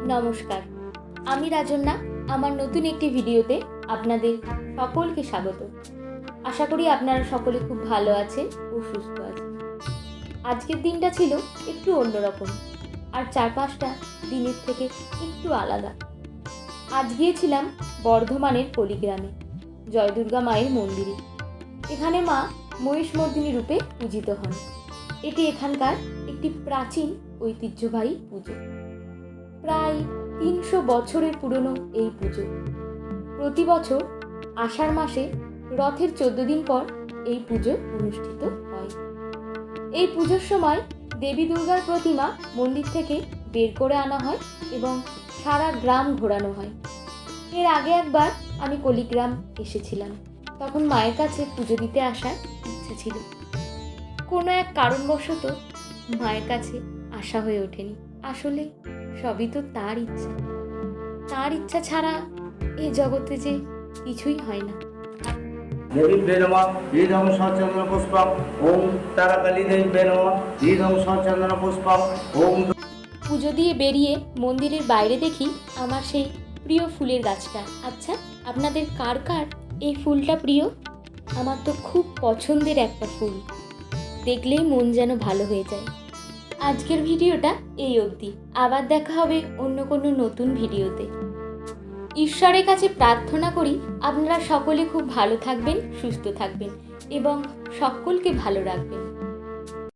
নমস্কার, আমি রাজন্যা। আমার নতুন একটি ভিডিওতে আপনাদের সকলকে স্বাগত। আশা করি আপনারা সকলে খুব ভালো আছেন ও সুস্থ আছেন। আজকের দিনটা ছিল একটু অন্যরকম, আর 4-5টা দিনের থেকে একটু আলাদা। আজ গিয়েছিলাম বর্ধমানের পল্লীগ্রামে জয় দুর্গা মায়ের মন্দিরে। এখানে মা মহিষমর্দিনী রূপে পূজিত হন। এটি এখানকার একটি প্রাচীন ঐতিহ্যবাহী পুজো। প্রায় 300 বছরের পুরনো এই পুজো। প্রতি বছর আষাঢ় মাসে রথের 14 দিন পর এই পুজো অনুষ্ঠিত হয়। এই পুজোর সময় দেবী দুর্গার প্রতিমা মন্দির থেকে বের করে আনা হয় এবং সারা গ্রাম ঘোরানো হয়। এর আগে একবার আমি পল্লীগ্রাম এসেছিলাম, তখন মায়ের কাছে পুজো দিতে আসার ইচ্ছে ছিল। কোনো এক কারণবশত মায়ের কাছে আসা হয়ে ওঠেনি। আসলে সবই তো তার ইচ্ছা। তার ইচ্ছা ছাড়া এই জগতে যে কিছুই হয় না। দেবীভ্যে নমঃ ঈদং সচন্দন পুষ্পম ওম তারাকালী দেবীভ্যে নমঃ ঈদং সচন্দন পুষ্পম ওম। পুজো দিয়ে বেরিয়ে মন্দিরের বাইরে দেখি আমার সেই প্রিয় ফুলের গাছটা। আচ্ছা, আপনাদের কার কার এই ফুলটা প্রিয়? আমার তো খুব পছন্দের একটা ফুল, দেখলেই মন যেন ভালো হয়ে যায়। আজকের ভিডিওটা এই অবধি। আবার দেখা হবে অন্য কোনো নতুন ভিডিওতে। ঈশ্বরের কাছে প্রার্থনা করি আপনারা সকলে খুব ভালো থাকবেন, সুস্থ থাকবেন এবং সকলকে ভালো রাখবেন।